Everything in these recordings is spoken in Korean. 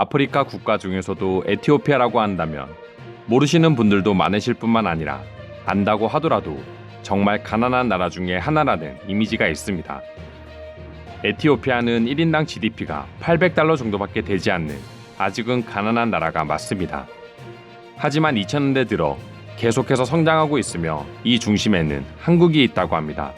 아프리카 국가 중에서도 에티오피아라고 한다면 모르시는 분들도 많으실 뿐만 아니라 안다고 하더라도 정말 가난한 나라 중에 하나라는 이미지가 있습니다. 에티오피아는 1인당 GDP가 $800 정도밖에 되지 않는 아직은 가난한 나라가 맞습니다. 하지만 2000년대 들어 계속해서 성장하고 있으며 이 중심에는 한국이 있다고 합니다.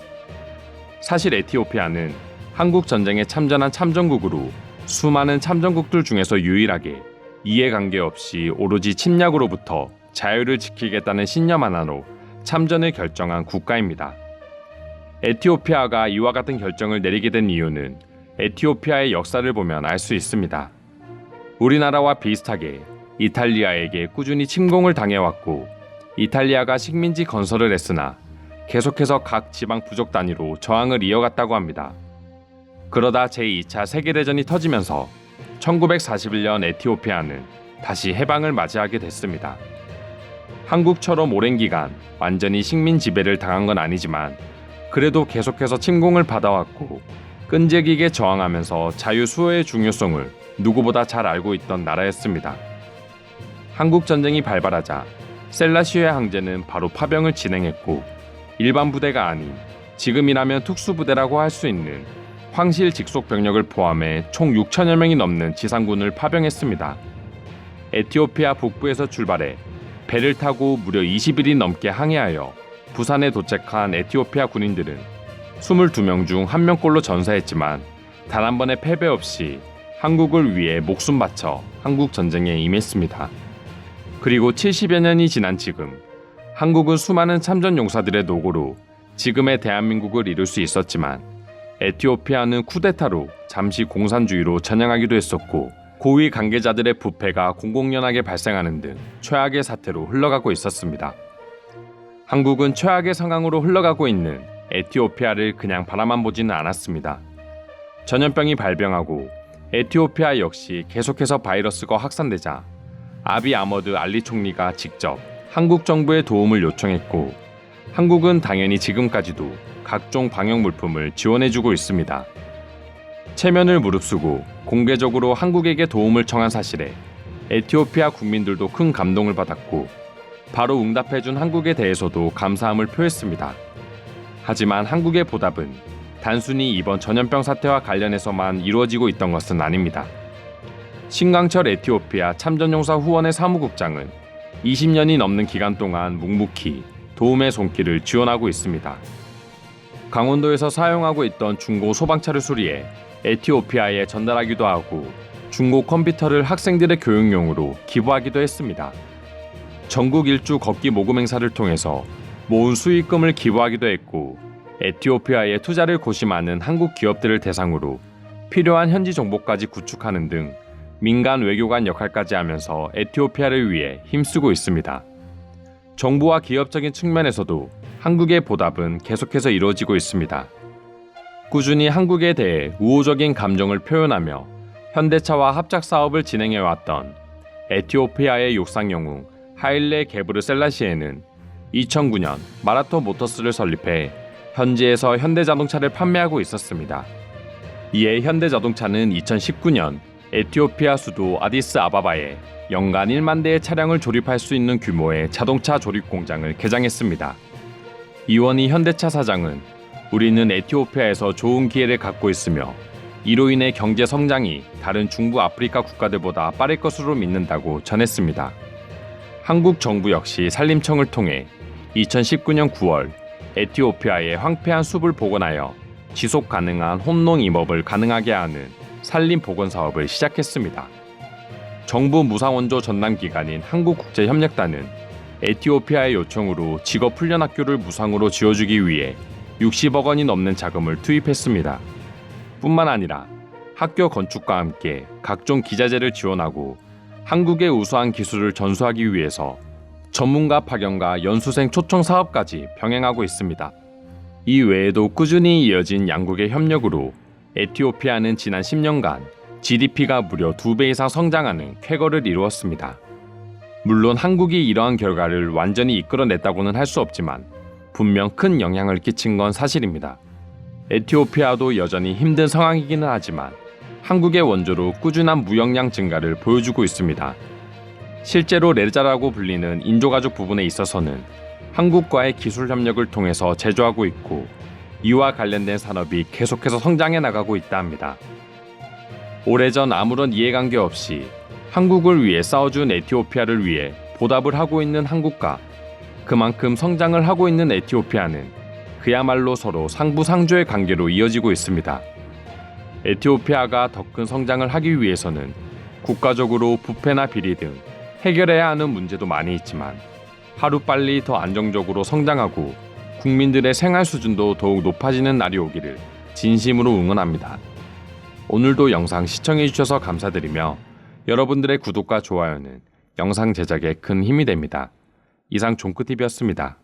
사실 에티오피아는 한국 전쟁에 참전한 참전국으로 수많은 참전국들 중에서 유일하게 이해관계 없이 오로지 침략으로부터 자유를 지키겠다는 신념 하나로 참전을 결정한 국가입니다. 에티오피아가 이와 같은 결정을 내리게 된 이유는 에티오피아의 역사를 보면 알 수 있습니다. 우리나라와 비슷하게 이탈리아에게 꾸준히 침공을 당해왔고 이탈리아가 식민지 건설을 했으나 계속해서 각 지방 부족 단위로 저항을 이어갔다고 합니다. 그러다 제2차 세계대전이 터지면서 1941년 에티오피아는 다시 해방을 맞이하게 됐습니다. 한국처럼 오랜 기간 완전히 식민 지배를 당한 건 아니지만 그래도 계속해서 침공을 받아왔고 끈질기게 저항하면서 자유 수호의 중요성을 누구보다 잘 알고 있던 나라였습니다. 한국 전쟁이 발발하자 셀라시오 황제는 바로 파병을 진행했고 일반 부대가 아닌 지금이라면 특수부대라고 할 수 있는 황실 직속 병력을 포함해 총 6천여 명이 넘는 지상군을 파병했습니다. 에티오피아 북부에서 출발해 배를 타고 무려 20일이 넘게 항해하여 부산에 도착한 에티오피아 군인들은 22명 중 1명꼴로 전사했지만 단 한 번의 패배 없이 한국을 위해 목숨 바쳐 한국 전쟁에 임했습니다. 그리고 70여 년이 지난 지금 한국은 수많은 참전 용사들의 노고로 지금의 대한민국을 이룰 수 있었지만 에티오피아는 쿠데타로 잠시 공산주의로 전향하기도 했었고 고위 관계자들의 부패가 공공연하게 발생하는 등 최악의 사태로 흘러가고 있었습니다. 한국은 최악의 상황으로 흘러가고 있는 에티오피아를 그냥 바라만 보지는 않았습니다. 전염병이 발병하고 에티오피아 역시 계속해서 바이러스가 확산되자 아비 아머드 알리 총리가 직접 한국 정부의 도움을 요청했고 한국은 당연히 지금까지도 각종 방역 물품을 지원해주고 있습니다. 체면을 무릅쓰고 공개적으로 한국에게 도움을 청한 사실에 에티오피아 국민들도 큰 감동을 받았고 바로 응답해준 한국에 대해서도 감사함을 표했습니다. 하지만 한국의 보답은 단순히 이번 전염병 사태와 관련해서만 이루어지고 있던 것은 아닙니다. 신광철 에티오피아 참전용사 후원회 사무국장은 20년이 넘는 기간 동안 묵묵히 도움의 손길을 지원하고 있습니다. 강원도에서 사용하고 있던 중고 소방차를 수리해 에티오피아에 전달하기도 하고 중고 컴퓨터를 학생들의 교육용으로 기부하기도 했습니다. 전국 일주 걷기 모금 행사를 통해서 모은 수익금을 기부하기도 했고 에티오피아에 투자를 고심하는 한국 기업들을 대상으로 필요한 현지 정보까지 구축하는 등 민간 외교관 역할까지 하면서 에티오피아를 위해 힘쓰고 있습니다. 정부와 기업적인 측면에서도 한국의 보답은 계속해서 이루어지고 있습니다. 꾸준히 한국에 대해 우호적인 감정을 표현하며 현대차와 합작 사업을 진행해왔던 에티오피아의 육상 영웅 하일레 게브르 셀라시에는 2009년 마라톤 모터스를 설립해 현지에서 현대자동차를 판매하고 있었습니다. 이에 현대자동차는 2019년 에티오피아 수도 아디스 아바바에 연간 1만 대의 차량을 조립할 수 있는 규모의 자동차 조립 공장을 개장했습니다. 이원희 현대차 사장은 우리는 에티오피아에서 좋은 기회를 갖고 있으며 이로 인해 경제 성장이 다른 중부 아프리카 국가들보다 빠를 것으로 믿는다고 전했습니다. 한국 정부 역시 산림청을 통해 2019년 9월 에티오피아의 황폐한 숲을 복원하여 지속 가능한 혼농 임업을 가능하게 하는 산림 복원 사업을 시작했습니다. 정부 무상원조 전담 기관인 한국국제협력단은 에티오피아의 요청으로 직업훈련학교를 무상으로 지어주기 위해 60억 원이 넘는 자금을 투입했습니다. 뿐만 아니라 학교 건축과 함께 각종 기자재를 지원하고 한국의 우수한 기술을 전수하기 위해서 전문가 파견과 연수생 초청 사업까지 병행하고 있습니다. 이 외에도 꾸준히 이어진 양국의 협력으로 에티오피아는 지난 10년간 GDP가 무려 2배 이상 성장하는 쾌거를 이루었습니다. 물론 한국이 이러한 결과를 완전히 이끌어냈다고는 할 수 없지만 분명 큰 영향을 끼친 건 사실입니다. 에티오피아도 여전히 힘든 상황이기는 하지만 한국의 원조로 꾸준한 무역량 증가를 보여주고 있습니다. 실제로 레자라고 불리는 인조가죽 부분에 있어서는 한국과의 기술 협력을 통해서 제조하고 있고 이와 관련된 산업이 계속해서 성장해 나가고 있다 합니다. 오래전 아무런 이해관계 없이 한국을 위해 싸워준 에티오피아를 위해 보답을 하고 있는 한국과 그만큼 성장을 하고 있는 에티오피아는 그야말로 서로 상부상조의 관계로 이어지고 있습니다. 에티오피아가 더 큰 성장을 하기 위해서는 국가적으로 부패나 비리 등 해결해야 하는 문제도 많이 있지만 하루빨리 더 안정적으로 성장하고 국민들의 생활 수준도 더욱 높아지는 날이 오기를 진심으로 응원합니다. 오늘도 영상 시청해주셔서 감사드리며 여러분들의 구독과 좋아요는 영상 제작에 큰 힘이 됩니다. 이상 종크TV였습니다.